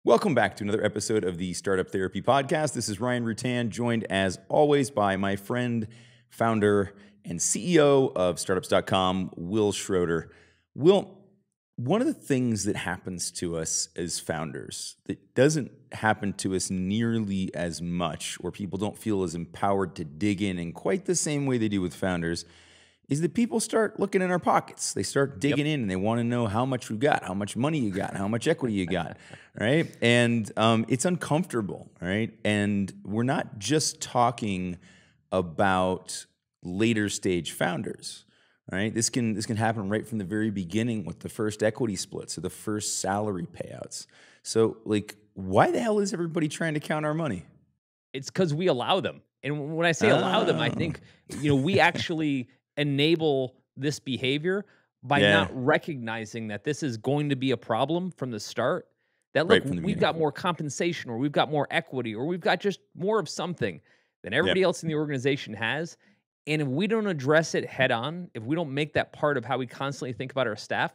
Welcome back to another episode of the Startup Therapy Podcast. This is Ryan Rutan, joined as always by my friend, founder, and CEO of Startups.com, Wil Schroeder. Wil, one of the things that happens to us as founders that doesn't happen to us nearly as much, or people don't feel as empowered to dig in quite the same way they do with founders, is that people start looking in our pockets. They start digging in and they want to know how much we got, how much money you got, how much equity you got, right? And it's uncomfortable, right? And we're not just talking about later stage founders, right? This can happen right from the very beginning with the first equity splits or the first salary payouts. So, like, why the hell is everybody trying to count our money? It's because we allow them. And when I say allow them, I think, we actually enable this behavior by not recognizing that this is going to be a problem from the start. That, look, we've got more compensation, or we've got more equity, or we've got just more of something than everybody else in the organization has. And if we don't address it head on, if we don't make that part of how we constantly think about our staff,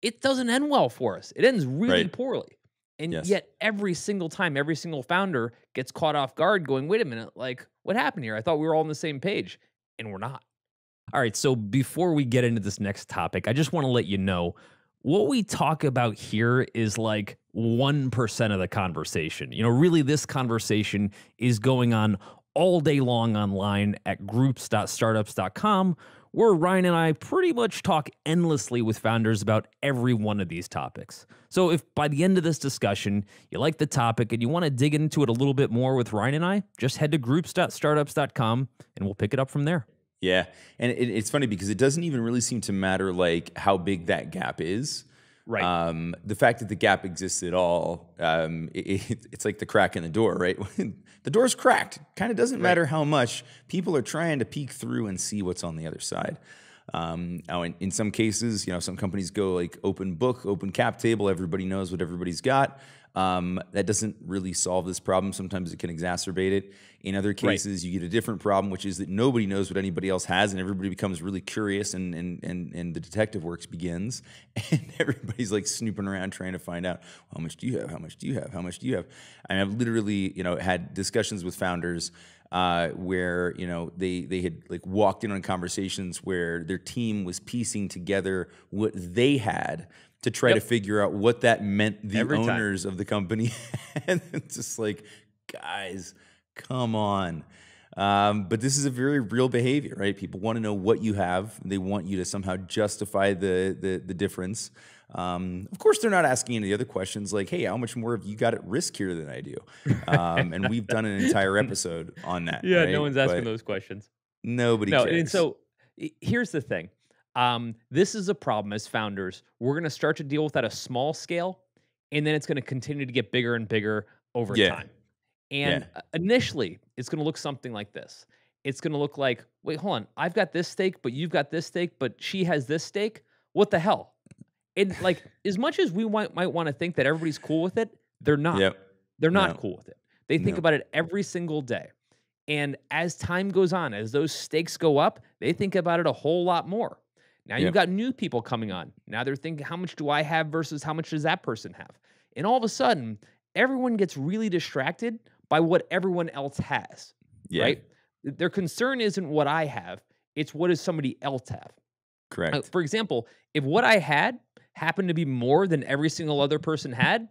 it doesn't end well for us. It ends really poorly. And yet every single time, every single founder gets caught off guard going, wait a minute, like, what happened here? I thought we were all on the same page, and we're not. All right, so before we get into this next topic, I just want to let you know what we talk about here is like 1% of the conversation. Really, this conversation is going on all day long online at groups.startups.com, where Ryan and I pretty much talk endlessly with founders about every one of these topics. So if by the end of this discussion, you like the topic and you want to dig into it a little bit more with Ryan and I, just head to groups.startups.com and we'll pick it up from there. Yeah, and it's funny because it doesn't even really seem to matter like how big that gap is. Right. The fact that the gap exists at all, it's like the crack in the door, right? The door's cracked. Kind of doesn't matter how much. People are trying to peek through and see what's on the other side. Now, in some cases, some companies go like open book, open cap table. Everybody knows what everybody's got. That doesn't really solve this problem. Sometimes it can exacerbate it. In other cases, you get a different problem, which is that nobody knows what anybody else has, and everybody becomes really curious, and the detective work begins, and everybody's like snooping around trying to find out, how much do you have? How much do you have? How much do you have? And I've literally, had discussions with founders where they had like walked in on conversations where their team was piecing together what they had to try to figure out what that meant the owners of the company. And it's just like, guys, come on. But this is a very real behavior, right? People want to know what you have. They want you to somehow justify the difference. Of course, they're not asking any other questions like, hey, how much more have you got at risk here than I do? And we've done an entire episode on that. Yeah, right? No one's asking those questions. Nobody cares. And so here's the thing. This is a problem as founders. We're going to start to deal with at a small scale, and then it's going to continue to get bigger and bigger over time. And initially, it's going to look something like this. It's going to look like, wait, hold on. I've got this stake, but you've got this stake, but she has this stake. What the hell? And like, as much as we might want to think that everybody's cool with it, they're not. They're not cool with it. They think about it every single day. And as time goes on, as those stakes go up, they think about it a whole lot more. Now you've got new people coming on. Now they're thinking, how much do I have versus how much does that person have? And all of a sudden, everyone gets really distracted by what everyone else has, right? Their concern isn't what I have. It's what does somebody else have. Correct. For example, if what I had happened to be more than every single other person had,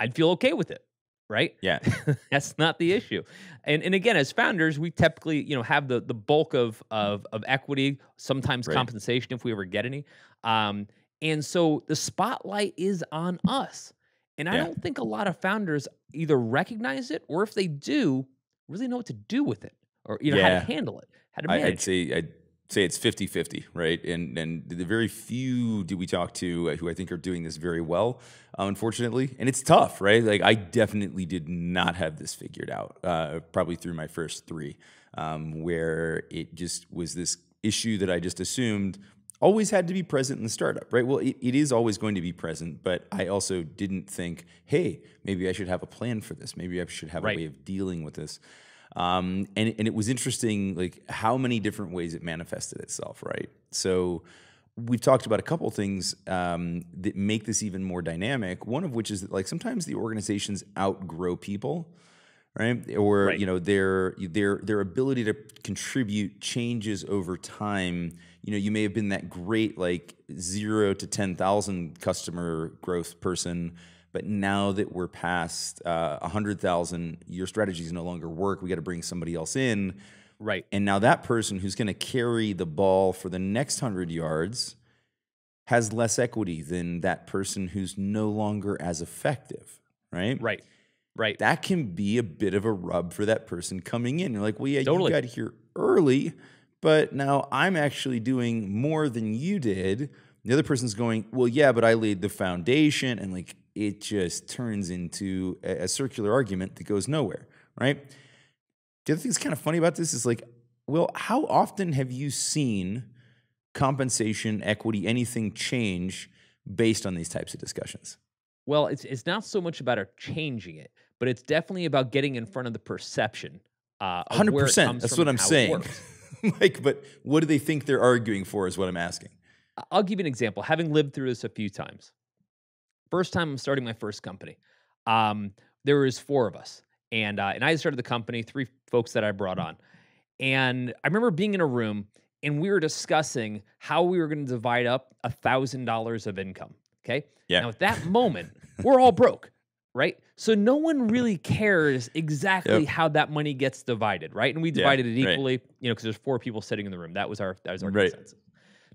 I'd feel okay with it. Right? Yeah. That's not the issue. And again, as founders, we typically, have the bulk of equity, sometimes compensation if we ever get any. And so the spotlight is on us. And I don't think a lot of founders either recognize it, or if they do, really know what to do with it, or how to handle it, how to manage. I'd say it's 50-50, right? And the very few do we talk to who I think are doing this very well, unfortunately. And it's tough, right? Like, I definitely did not have this figured out, probably through my first three, where it just was this issue that I just assumed always had to be present in the startup, right? Well, it is always going to be present, but I also didn't think, hey, maybe I should have a plan for this. Maybe I should have a way of dealing with this. And it was interesting, like, how many different ways it manifested itself, right? So we've talked about a couple things that make this even more dynamic. One of which is that, like, sometimes the organizations outgrow people, right? Or Right. you know, their ability to contribute changes over time. You know, you may have been that great, like, 0 to 10,000 customer growth person, but now that we're past 100,000, your strategies no longer work. We got to bring somebody else in. Right. And now that person who's going to carry the ball for the next 100 yards has less equity than that person who's no longer as effective, right? Right. Right. That can be a bit of a rub for that person coming in. You're like, well, yeah, Totally. you got here early, but now I'm actually doing more than you did. The other person's going, well, yeah, but I laid the foundation. And, like, it just turns into a circular argument that goes nowhere, right? The other thing that's kind of funny about this is, like, well, how often have you seen compensation, equity, anything change based on these types of discussions? Well, it's not so much about changing it, but it's definitely about getting in front of the perception of where it 100%. comes That's from what I'm and how it saying. works. Like, but what do they think they're arguing for is what I'm asking. I'll give you an example, having lived through this a few times. First time I'm starting my first company, there was 4 of us, and I started the company, 3 folks that I brought on. And I remember being in a room, and we were discussing how we were going to divide up $1,000 of income, okay? Yeah. Now, at that moment, we're all broke, right? So no one really cares exactly how that money gets divided, right? And we divided it right. equally, you know, because there's 4 people sitting in the room. That was our Right. consensus.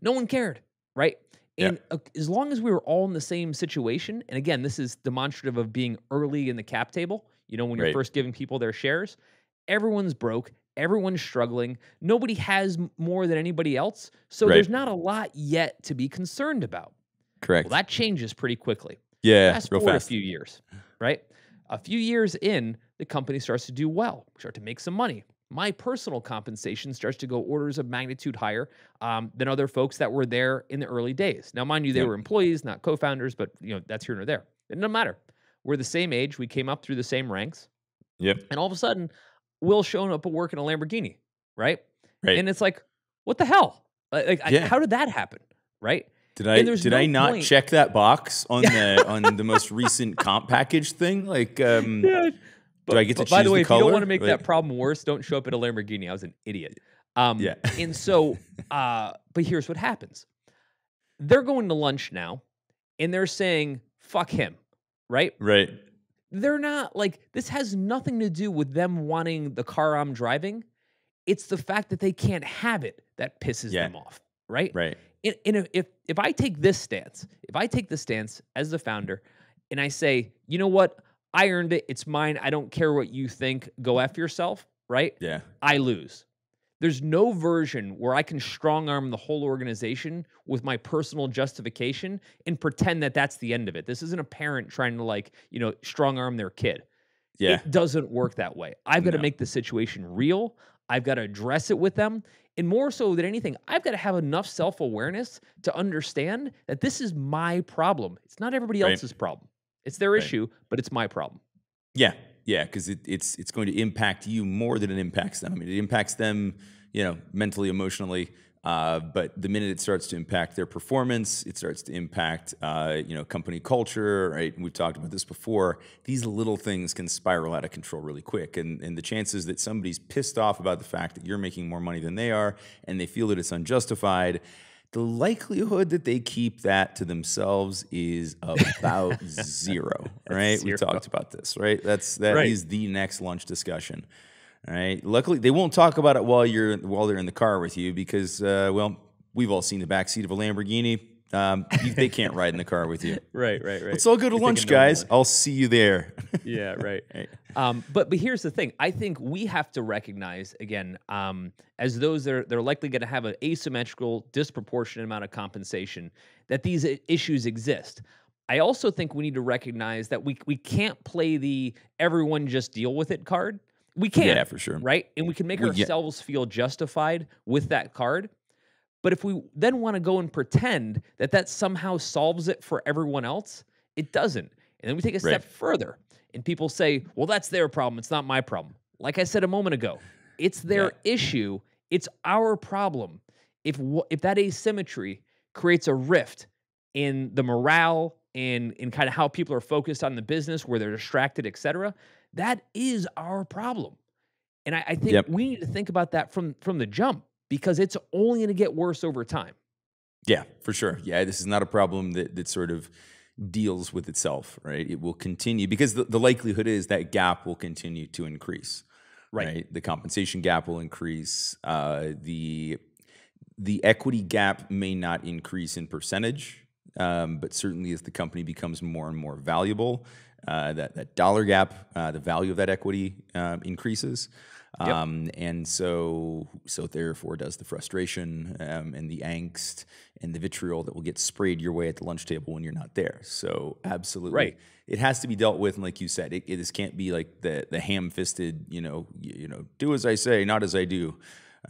No one cared, right? And as long as we were all in the same situation, and again, this is demonstrative of being early in the cap table, you know, when you're Right. first giving people their shares, everyone's broke, everyone's struggling, nobody has more than anybody else, so there's not a lot yet to be concerned about. Correct. Well, that changes pretty quickly. Yeah, Fast real forward fast. a few years, right? A few years in, the company starts to do well. We start to make some money. My personal compensation starts to go orders of magnitude higher than other folks that were there in the early days. Now, mind you, they were employees, not co-founders, but you know that's here nor there. It doesn't matter. We're the same age. We came up through the same ranks. Yep. And all of a sudden, Will showing up at work in a Lamborghini, right? Right. And it's like, what the hell? How did that happen, right? Did And there's I no not point- check that box on the most recent comp package thing? Like, do I get to choose By the way, if color? you don't want to make Like, that problem worse, don't show up at a Lamborghini. I was an idiot. Yeah. And so, but here's what happens. They're going to lunch now, and they're saying, fuck him, right? Right. They're not like, this has nothing to do with them wanting the car I'm driving. It's the fact that they can't have it that pisses them off, right? Right. And if I take this stance, as the founder, and I say, you know what, I earned it, it's mine, I don't care what you think, go F yourself, right? Yeah. I lose. There's no version where I can strong arm the whole organization with my personal justification and pretend that that's the end of it. This isn't a parent trying to, like, you know, strong arm their kid. Yeah. It doesn't work that way. I've got to make the situation real. I've got to address it with them. And more so than anything, I've got to have enough self-awareness to understand that this is my problem. It's not everybody else's problem. It's their issue, but it's my problem. Yeah. Yeah, because it's going to impact you more than it impacts them. I mean, it impacts them, you know, mentally, emotionally. But the minute it starts to impact their performance, it starts to impact, you know, company culture, right? And we've talked about this before. These little things can spiral out of control really quick. And the chances that somebody's pissed off about the fact that you're making more money than they are and they feel that it's unjustified, the likelihood that they keep that to themselves is about 0, right? We talked about this, right? That is the next lunch discussion. All right. Luckily, they won't talk about it while they're in the car with you because, well, we've all seen the backseat of a Lamborghini. They can't ride in the car with you. Right. Let's all go to lunch, guys. I'll see you there. Yeah, right. But here's the thing. I think we have to recognize, again, as those that are likely going to have an asymmetrical, disproportionate amount of compensation, that these issues exist. I also think we need to recognize that we can't play the everyone just deal with it card. We can. Yeah, for sure. Right? And we can make ourselves feel justified with that card. But if we then want to go and pretend that somehow solves it for everyone else, it doesn't. And then we take a step further and people say, well, that's their problem. It's not my problem. Like I said a moment ago, it's their issue. It's our problem. If that asymmetry creates a rift in the morale and in kind of how people are focused on the business, where they're distracted, et cetera. That is our problem. And I think Yep. we need to think about that from the jump, because it's only going to get worse over time. Yeah, for sure. Yeah, this is not a problem that sort of deals with itself, right? It will continue because the likelihood is that gap will continue to increase, right? The compensation gap will increase. The equity gap may not increase in percentage, but certainly as the company becomes more and more valuable, that dollar gap, the value of that equity increases. And so therefore does the frustration and the angst and the vitriol that will get sprayed your way at the lunch table when you're not there. So absolutely, it has to be dealt with. And like you said, this can't be like the ham-fisted, you know, do as I say, not as I do,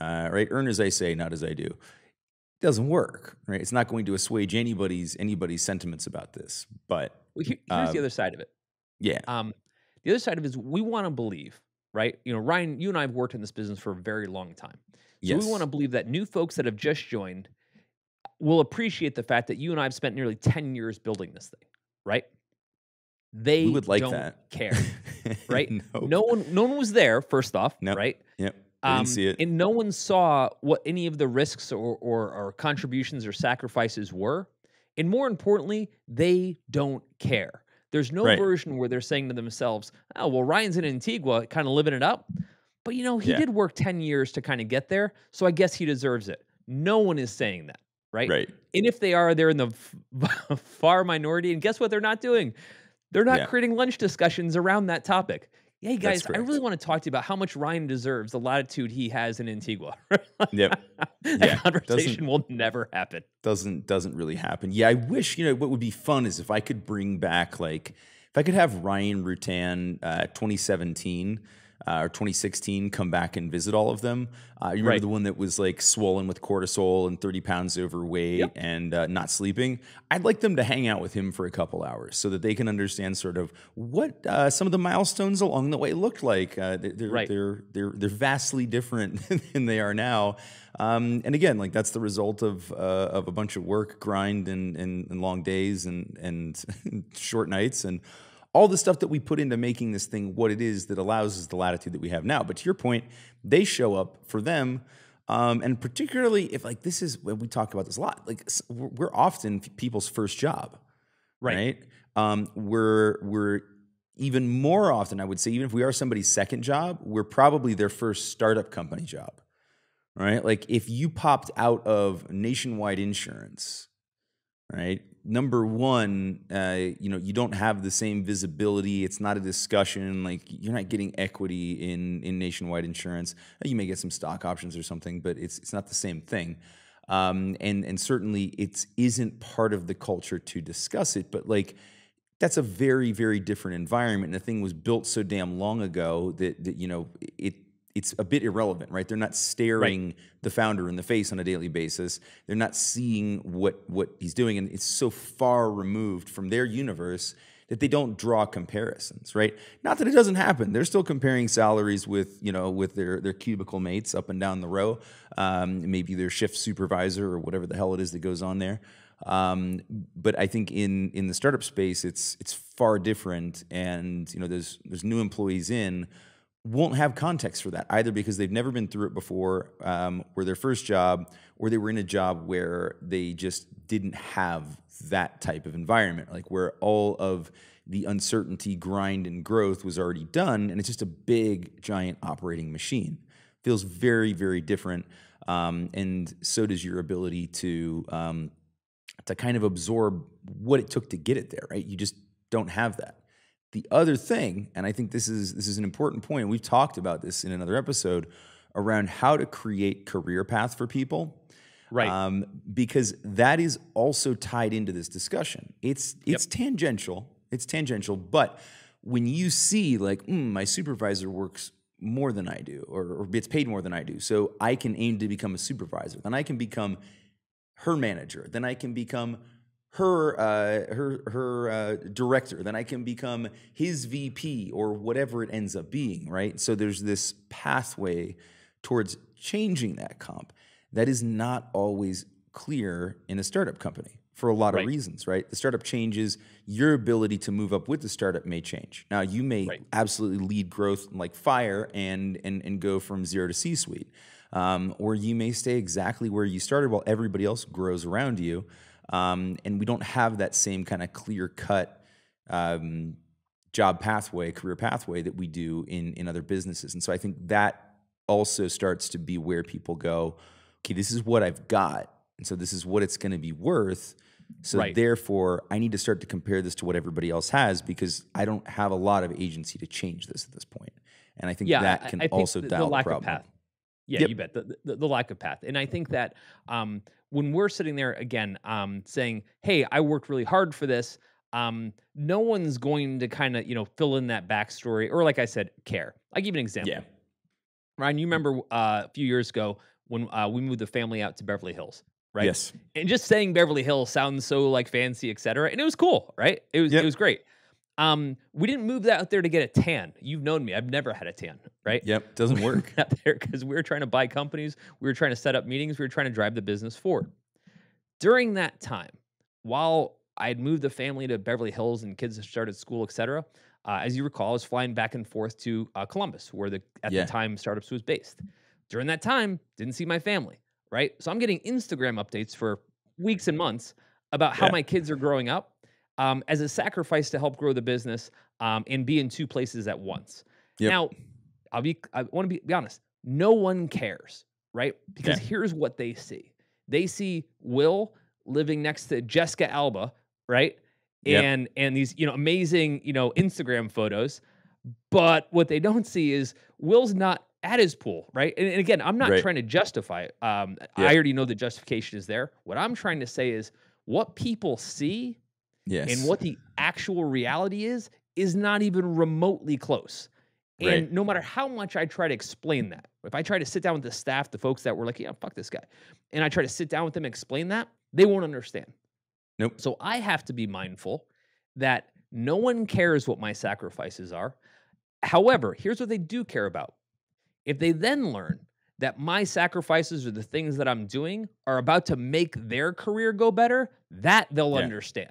right? Earn as I say, not as I do. It doesn't work, right? It's not going to assuage anybody's sentiments about this. But Here's the other side of it. Yeah. The other side of it is we want to believe, right? You know, Ryan, you and I have worked in this business for a very long time. So we want to believe that new folks that have just joined will appreciate the fact that you and I have spent nearly 10 years building this thing, right? They would like don't that. care, right? Nope. No one was there, first off, right? Yep. I didn't see it. And no one saw what any of the risks or contributions or sacrifices were. And more importantly, they don't care. There's no version where they're saying to themselves, oh, well, Ryan's in Antigua kind of living it up. But, you know, he did work 10 years to kind of get there, so I guess he deserves it. No one is saying that, right? And if they are, they're in the far minority. And guess what they're not doing? They're not creating lunch discussions around that topic. Hey, guys, I really want to talk to you about how much Ryan deserves the latitude he has in Antigua. That conversation will never happen. Doesn't really happen. Yeah, I wish, what would be fun is if I could bring back, like, if I could have Ryan Rutan 2017 or 2016 come back and visit all of them. You remember the one that was like swollen with cortisol and 30 pounds overweight and not sleeping? I'd like them to hang out with him for a couple hours so that they can understand sort of what some of the milestones along the way looked like. They're vastly different than they are now. And again, like that's the result of a bunch of work, grind, and long days and short nights and all the stuff that we put into making this thing what it is that allows us the latitude that we have now. But to your point, they show up for them. And particularly if like this is, we talk about this a lot, like we're often people's first job, right? We're even more often, I would say, even if we are somebody's second job, we're probably their first startup company job, right? Like if you popped out of Nationwide Insurance, right? Number one, you don't have the same visibility. It's not a discussion. Like you're not getting equity in Nationwide Insurance. You may get some stock options or something, but it's not the same thing. And certainly it isn't part of the culture to discuss it. But like that's a very, very different environment. And the thing was built so damn long ago that it's a bit irrelevant, right? They're not staring the founder in the face on a daily basis. They're not seeing what he's doing, and it's so far removed from their universe that they don't draw comparisons, right? Not that it doesn't happen. They're still comparing salaries with their cubicle mates up and down the row, maybe their shift supervisor or whatever the hell it is that goes on there. But I think in the startup space, it's far different, and there's new employees won't have context for that either because they've never been through it before, or their first job, or they were in a job where they just didn't have that type of environment, like where all of the uncertainty, grind, and growth was already done, and it's just a big, giant operating machine. Feels very, very different, and so does your ability to kind of absorb what it took to get it there, right? You just don't have that. The other thing, and I think this is an important point, and we've talked about this in another episode, around how to create career path for people, right? Because that is also tied into this discussion. It's tangential. It's tangential, but when you see like, my supervisor works more than I do, or gets paid more than I do, so I can aim to become a supervisor. Then I can become her manager. Then I can become her director, then I can become his VP or whatever it ends up being, right? So there's this pathway towards changing that comp that is not always clear in a startup company for a lot of reasons, right? The startup changes, your ability to move up with the startup may change. Now, you may absolutely lead growth like fire and go from 0 to C-suite. Or you may stay exactly where you started while everybody else grows around you. And we don't have that same kind of clear-cut job pathway, career pathway that we do in other businesses. And so I think that also starts to be where people go, okay, this is what I've got, and so this is what it's going to be worth. So therefore, I need to start to compare this to what everybody else has because I don't have a lot of agency to change this at this point. And I think that can also dial the problem. Path. Yeah, you bet. The lack of path. And I think that when we're sitting there, again, saying, hey, I worked really hard for this, no one's going to kind of, fill in that backstory or, like I said, care. I'll give you an example. Yeah. Ryan, you remember a few years ago when we moved the family out to Beverly Hills, right? Yes. And just saying Beverly Hills sounds so like fancy, et cetera. And it was cool, right? It was great. We didn't move that out there to get a tan. You've known me. I've never had a tan, right? Yep. Doesn't work. Out there because we were trying to buy companies. We were trying to set up meetings. We were trying to drive the business forward. During that time, while I had moved the family to Beverly Hills and kids had started school, et cetera, as you recall, I was flying back and forth to Columbus, where the time Startups was based. During that time, didn't see my family, right? So I'm getting Instagram updates for weeks and months about how my kids are growing up as a sacrifice to help grow the business and be in two places at once. Yep. Now, I want to be honest. No one cares, right? Because here's what they see. They see Wil living next to Jessica Alba, right? And these, amazing, Instagram photos. But what they don't see is Wil's not at his pool, right? And again, I'm not trying to justify it. I already know the justification is there. What I'm trying to say is what people see and what the actual reality is not even remotely close. And no matter how much I try to explain that, if I try to sit down with the staff, the folks that were like, yeah, fuck this guy, and I try to sit down with them and explain that, they won't understand. Nope. So I have to be mindful that no one cares what my sacrifices are. However, here's what they do care about. If they then learn that my sacrifices or the things that I'm doing are about to make their career go better, that they'll understand.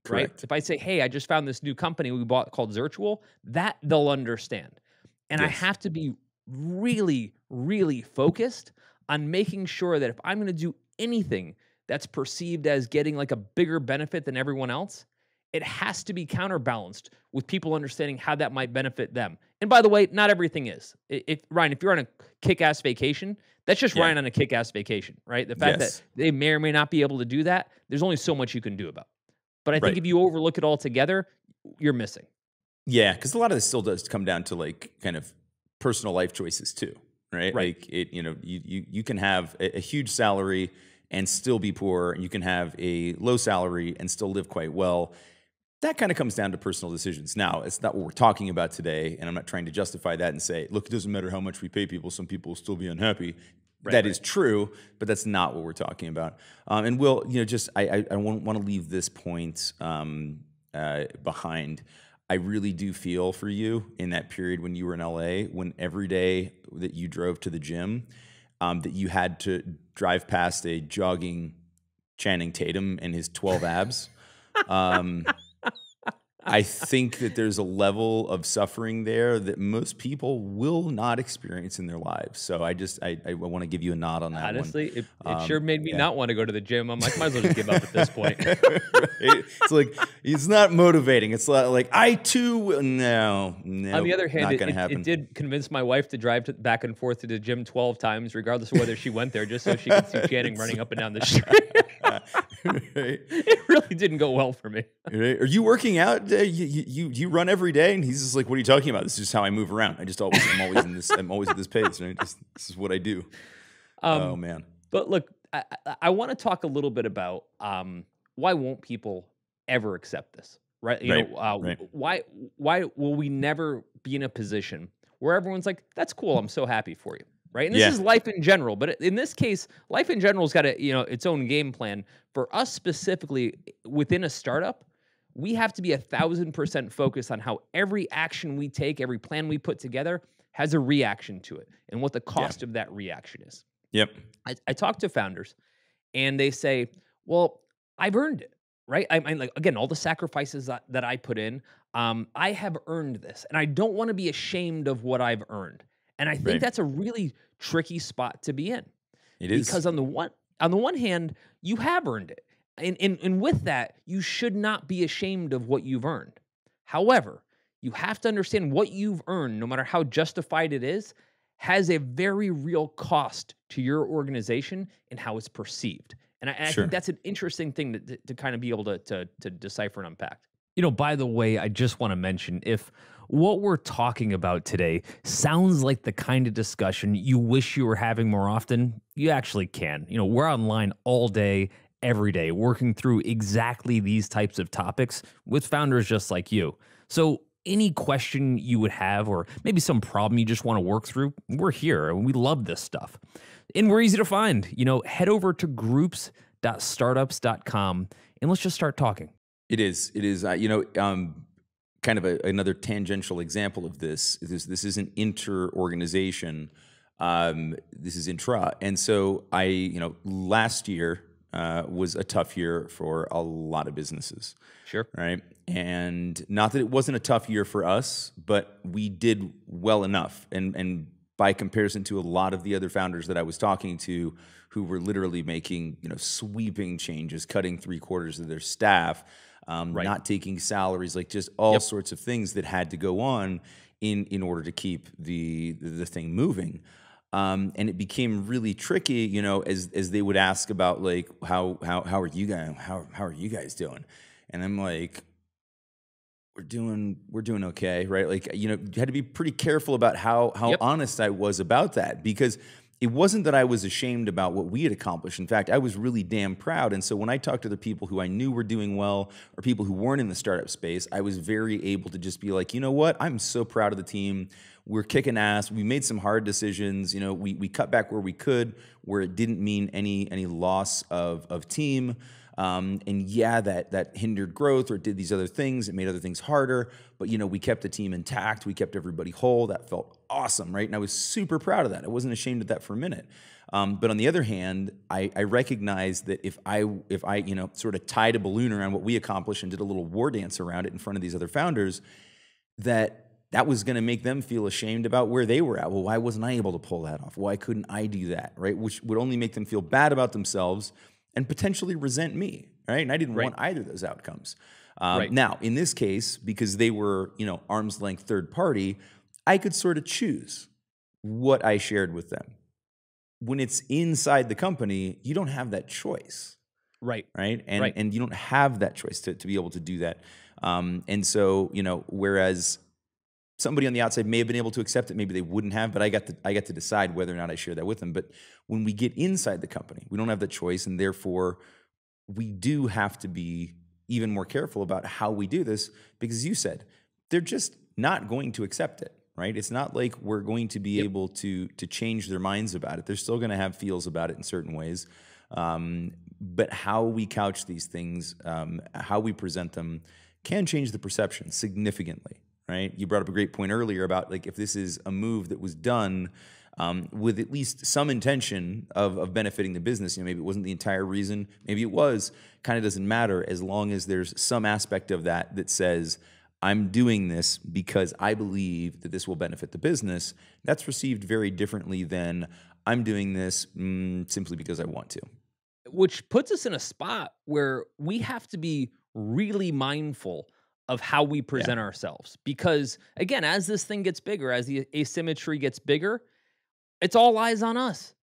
Right? If I say, hey, I just found this new company we bought called Zirtual, that they'll understand. And I have to be really, really focused on making sure that if I'm going to do anything that's perceived as getting like a bigger benefit than everyone else, it has to be counterbalanced with people understanding how that might benefit them. And by the way, not everything is. Ryan, if you're on a kick-ass vacation, that's just Ryan on a kick-ass vacation, right? The fact that they may or may not be able to do that, there's only so much you can do about it. But I think if you overlook it all together, you're missing. Yeah, because a lot of this still does come down to like kind of personal life choices too, right? Like you can have a huge salary and still be poor, and you can have a low salary and still live quite well. That kind of comes down to personal decisions. Now, it's not what we're talking about today, and I'm not trying to justify that and say, look, it doesn't matter how much we pay people, some people will still be unhappy. That is true, but that's not what we're talking about. And Wil, I want to leave this point behind. I really do feel for you in that period when you were in LA, when every day that you drove to the gym, that you had to drive past a jogging Channing Tatum and his 12 abs. I think that there's a level of suffering there that most people will not experience in their lives. So I want to give you a nod on that. Honestly, it sure made me not want to go to the gym. I'm like, might as well just give up at this point. It's like, it's not motivating. It's like I too will. No. On the other hand, it did convince my wife to drive back and forth to the gym 12 times, regardless of whether she went there, just so she could see Channing running up and down the street. It really didn't go well for me. Are you working out? You run every day, and he's just like, "What are you talking about? This is just how I move around. I'm always in this. I'm always at this pace. Right? This is what I do." Oh man! But look, I want to talk a little bit about why won't people ever accept this? Right? Why will we never be in a position where everyone's like, "That's cool. I'm so happy for you." Right. And this is life in general. But in this case, life in general has got its own game plan. For us specifically within a startup, we have to be 1,000% focused on how every action we take, every plan we put together has a reaction to it and what the cost of that reaction is. Yep. I talk to founders and they say, well, I've earned it, right? I like, again, all the sacrifices that I put in, I have earned this, and I don't want to be ashamed of what I've earned. And I think Right. that's a really tricky spot to be in, It is. because on the one hand, you have earned it. And with that, you should not be ashamed of what you've earned. However, you have to understand what you've earned, no matter how justified it is, has a very real cost to your organization and how it's perceived. And I Sure. think that's an interesting thing to kind of be able to decipher and unpack. By the way, I just want to mention, if what we're talking about today sounds like the kind of discussion you wish you were having more often, you actually can. We're online all day, every day, working through exactly these types of topics with founders just like you. So any question you would have, or maybe some problem you just want to work through, we're here and we love this stuff. And we're easy to find. Head over to groups.startups.com and let's just start talking. It is. It is. Kind of another tangential example of this. This isn't inter-organization. This is intra. And so last year was a tough year for a lot of businesses. Sure. Right. And not that it wasn't a tough year for us, but we did well enough. And by comparison to a lot of the other founders that I was talking to, who were literally making sweeping changes, cutting 3/4 of their staff, not taking salaries, like just all sorts of things that had to go on in order to keep the thing moving. And it became really tricky, as they would ask about like how are you guys doing? And I'm like, we're doing okay, right? Like, you had to be pretty careful about how honest I was about that, because it wasn't that I was ashamed about what we had accomplished. In fact, I was really damn proud. And so when I talked to the people who I knew were doing well, or people who weren't in the startup space, I was very able to just be like, you know what? I'm so proud of the team. We're kicking ass. We made some hard decisions. We cut back where we could, where it didn't mean any loss of team. And yeah, that hindered growth or did these other things. It made other things harder. But, we kept the team intact. We kept everybody whole. That felt awesome, right? And I was super proud of that. I wasn't ashamed of that for a minute. But on the other hand, I recognized that if I sort of tied a balloon around what we accomplished and did a little war dance around it in front of these other founders, that was going to make them feel ashamed about where they were at. Well, why wasn't I able to pull that off? Why couldn't I do that, right? Which would only make them feel bad about themselves and potentially resent me, right? And I didn't want either of those outcomes. Now, in this case, because they were, arm's length third party, I could sort of choose what I shared with them. When it's inside the company, you don't have that choice. Right. And you don't have that choice to be able to do that. And so, whereas somebody on the outside may have been able to accept it, maybe they wouldn't have, but I got to decide whether or not I share that with them. But when we get inside the company, we don't have that choice, and therefore we do have to be even more careful about how we do this, because as you said, they're just not going to accept it, right? It's not like we're going to be able to change their minds about it. They're still going to have feels about it in certain ways. But how we couch these things, how we present them, can change the perception significantly. Right? You brought up a great point earlier about like if this is a move that was done with at least some intention of benefiting the business. Maybe it wasn't the entire reason. Maybe it was. Kind of doesn't matter as long as there's some aspect of that says, I'm doing this because I believe that this will benefit the business. That's received very differently than I'm doing this simply because I want to. Which puts us in a spot where we have to be really mindful of how we present ourselves. Because again, as this thing gets bigger, as the asymmetry gets bigger, it's all eyes on us,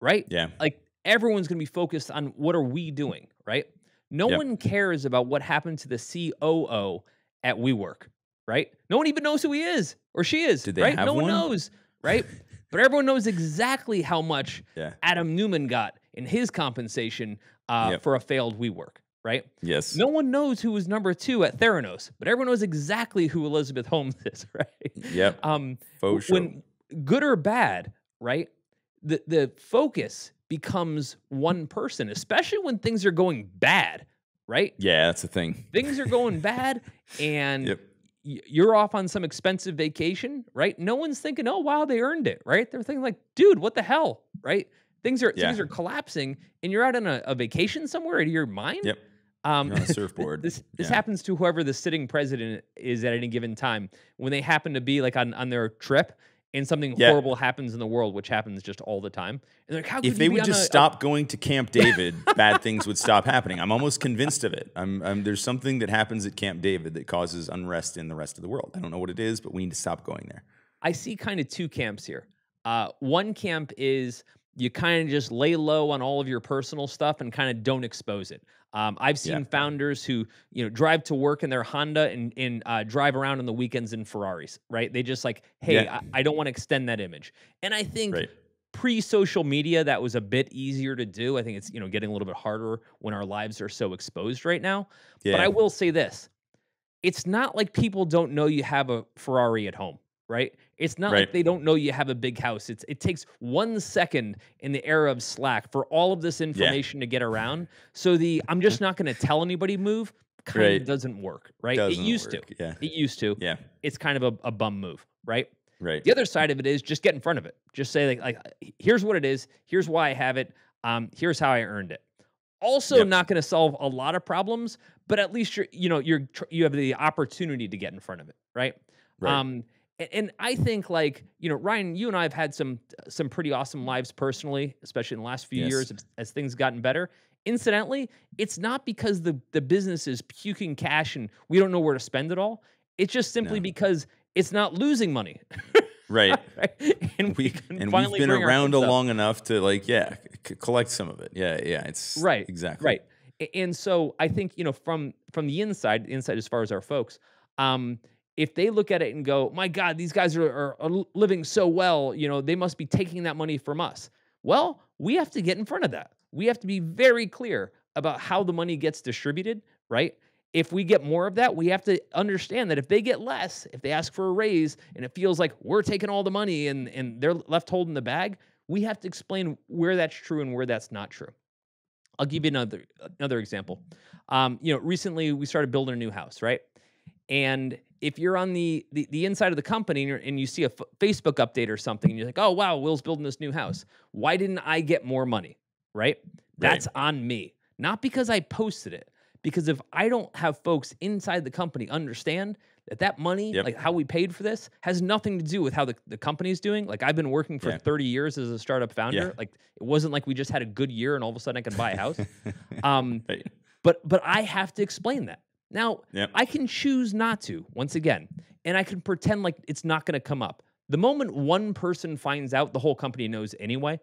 right? Yeah. Like everyone's going to be focused on what are we doing, right? No one cares about what happened to the COO at WeWork, right? No one even knows who he is or she is, Did they right? have No one one? knows, right? But everyone knows exactly how much Adam Newman got in his compensation for a failed WeWork. Right? Yes. No one knows who was number 2 at Theranos, but everyone knows exactly who Elizabeth Holmes is, right? Yep. Faux sure. When good or bad, right? The focus becomes one person, especially when things are going bad, right? Yeah, that's the thing. Things are going bad, and you're off on some expensive vacation, right? No one's thinking, oh, wow, they earned it, right? They're thinking like, dude, what the hell, right? Things are collapsing, and you're out on a vacation somewhere out of your mind. Yep. You're on a surfboard. This happens to whoever the sitting president is at any given time when they happen to be like on their trip and something horrible happens in the world, which happens just all the time. And like, how could if they would just stop going to Camp David, bad things would stop happening. I'm almost convinced of it. There's something that happens at Camp David that causes unrest in the rest of the world. I don't know what it is, but we need to stop going there. I see kind of two camps here. One camp is you kind of just lay low on all of your personal stuff and kind of don't expose it. I've seen founders who, drive to work in their Honda and drive around on the weekends in Ferraris, right? They just like, hey, I don't want to extend that image. And I think pre-social media, that was a bit easier to do. I think it's, getting a little bit harder when our lives are so exposed right now. But I will say this. It's not like people don't know you have a Ferrari at home, right? It's not like they don't know you have a big house. It takes 1 second in the era of Slack for all of this information to get around. So I'm just not going to tell anybody move kind of doesn't work, right? It used to. Yeah. It used to. Yeah. It's kind of a bum move, right? Right. The other side of it is just get in front of it. Just say like here's what it is. Here's why I have it. Here's how I earned it. Also not going to solve a lot of problems, but at least you have the opportunity to get in front of it, right? And I think Ryan, you and I have had some pretty awesome lives personally, especially in the last few years as things gotten better. Incidentally, it's not because the business is puking cash and we don't know where to spend it all. It's just simply because it's not losing money. Right. And we've been around long enough to collect some of it. Yeah. It's exactly. Right. And so I think, from the inside as far as our folks, if they look at it and go, my God, these guys are living so well, they must be taking that money from us. Well, we have to get in front of that. We have to be very clear about how the money gets distributed, right? If we get more of that, we have to understand that if they get less, if they ask for a raise and it feels like we're taking all the money and they're left holding the bag, we have to explain where that's true and where that's not true. I'll give you another example. Recently we started building a new house, right? And if you're on the inside of the company and you see a Facebook update or something, and you're like, oh, wow, Will's building this new house. Why didn't I get more money, right? That's on me. Not because I posted it. Because if I don't have folks inside the company understand that money, like how we paid for this, has nothing to do with how the company's doing. Like I've been working for 30 years as a startup founder. Yeah. Like it wasn't like we just had a good year and all of a sudden I could buy a house. But I have to explain that. Now, I can choose not to, once again, and I can pretend like it's not going to come up. The moment one person finds out, the whole company knows anyway.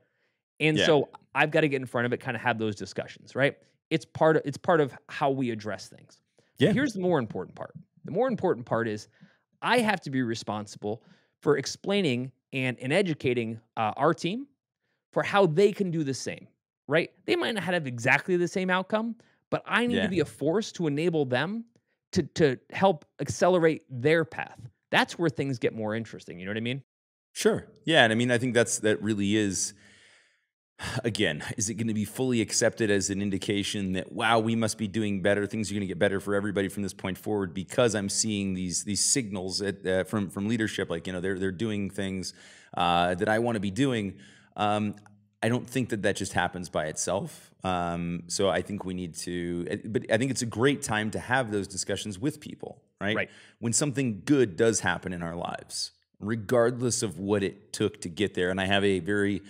And so I've got to get in front of it, kind of have those discussions, right? It's part of how we address things. Yeah. But here's the more important part. The more important part is I have to be responsible for explaining and educating our team for how they can do the same, right? They might not have exactly the same outcome, but I need to be a force to enable them to help accelerate their path. That's where things get more interesting. You know what I mean? Sure. Yeah. And I mean, I think that really is, again, is it going to be fully accepted as an indication that, wow, we must be doing better, things are going to get better for everybody from this point forward because I'm seeing these signals from leadership, like, they're doing things that I want to be doing. I don't think that just happens by itself. So I think we need to, but I think it's a great time to have those discussions with people, right? When something good does happen in our lives, regardless of what it took to get there. And I have a very,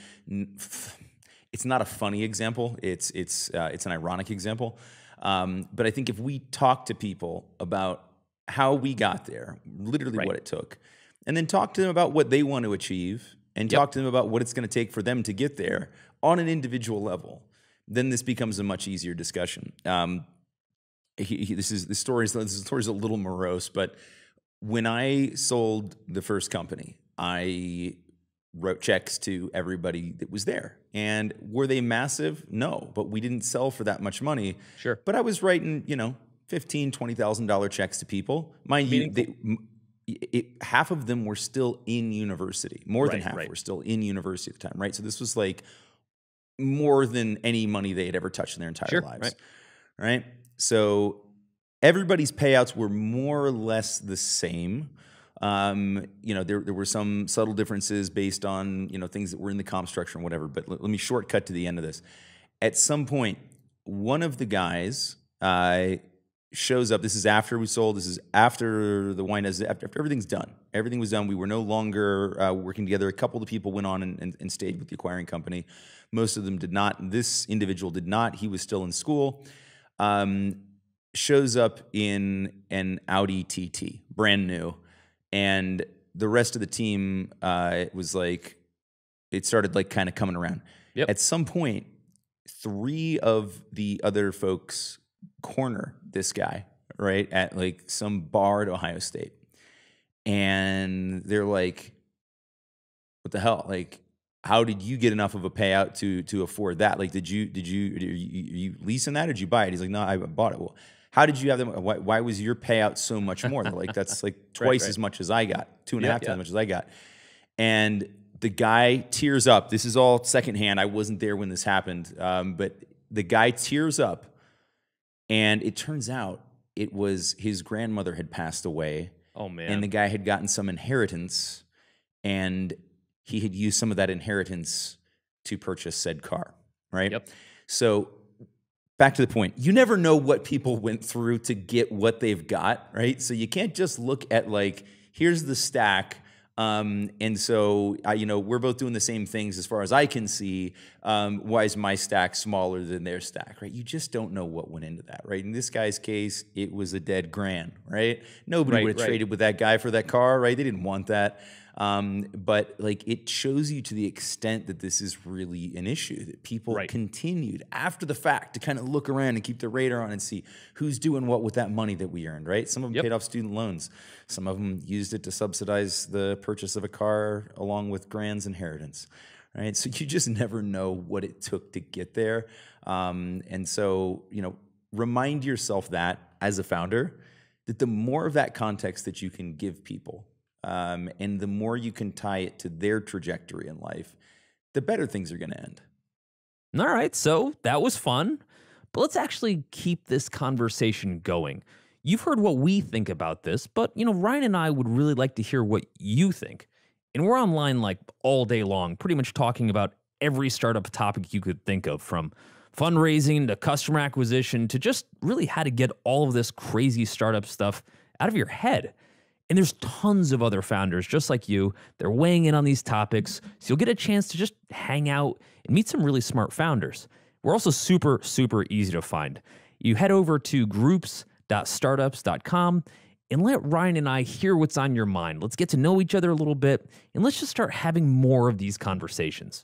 it's not a funny example. It's an ironic example. But I think if we talk to people about how we got there, literally what it took, and then talk to them about what they want to achieve, and talk to them about what it's going to take for them to get there on an individual level, then this becomes a much easier discussion. The story is a little morose, but when I sold the first company, I wrote checks to everybody that was there. And were they massive? No, but we didn't sell for that much money. Sure. But I was writing, $15,000, $20,000 checks to people. Mind you, half of them were still in university. More than half were still in university at the time, right? So this was like more than any money they had ever touched in their entire lives, right? So everybody's payouts were more or less the same. There were some subtle differences based on, things that were in the comp structure and whatever. But let me shortcut to the end of this. At some point, one of the guys shows up. This is after we sold. This is after the wine, after everything's done. Everything was done. We were no longer working together. A couple of people went on and stayed with the acquiring company. Most of them did not. This individual did not. He was still in school. Shows up in an Audi TT, brand new. And the rest of the team was like, it started like kind of coming around. Yep. At some point, 3 of the other folks corner this guy, right, at like some bar at Ohio State. And they're like, what the hell? Like, how did you get enough of a payout to afford that? Like, did you leasing that or did you buy it? He's like, no, I bought it. Well, how did you have them? Why was your payout so much more? They're like, that's like twice as much as I got, 2.5 times as much as I got. And the guy tears up. This is all secondhand. I wasn't there when this happened. But the guy tears up, and it turns out it was his grandmother had passed away. Oh, man. And the guy had gotten some inheritance, and he had used some of that inheritance to purchase said car, right? Yep. So back to the point, you never know what people went through to get what they've got, right? So you can't just look at like, here's the stack, and so we're both doing the same things as far as I can see. Why is my stack smaller than their stack, right? You just don't know what went into that, right? In this guy's case, it was a dead grand, right? Nobody would have traded with that guy for that car, right? They didn't want that. But like, it shows you to the extent that this is really an issue, that people continued after the fact to kind of look around and keep the radar on and see who's doing what with that money that we earned, right? Some of them paid off student loans. Some of them used it to subsidize the purchase of a car along with grand's inheritance, right? So you just never know what it took to get there. And so, remind yourself that as a founder, that the more of that context that you can give people, and the more you can tie it to their trajectory in life, the better things are going to end. All right, so that was fun, but let's actually keep this conversation going. You've heard what we think about this, but Ryan and I would really like to hear what you think. And we're online like all day long, pretty much talking about every startup topic you could think of, from fundraising to customer acquisition to just really how to get all of this crazy startup stuff out of your head. And there's tons of other founders just like you. They're weighing in on these topics, so you'll get a chance to just hang out and meet some really smart founders. We're also super, super easy to find. You head over to groups.startups.com and let Ryan and I hear what's on your mind. Let's get to know each other a little bit, and let's just start having more of these conversations.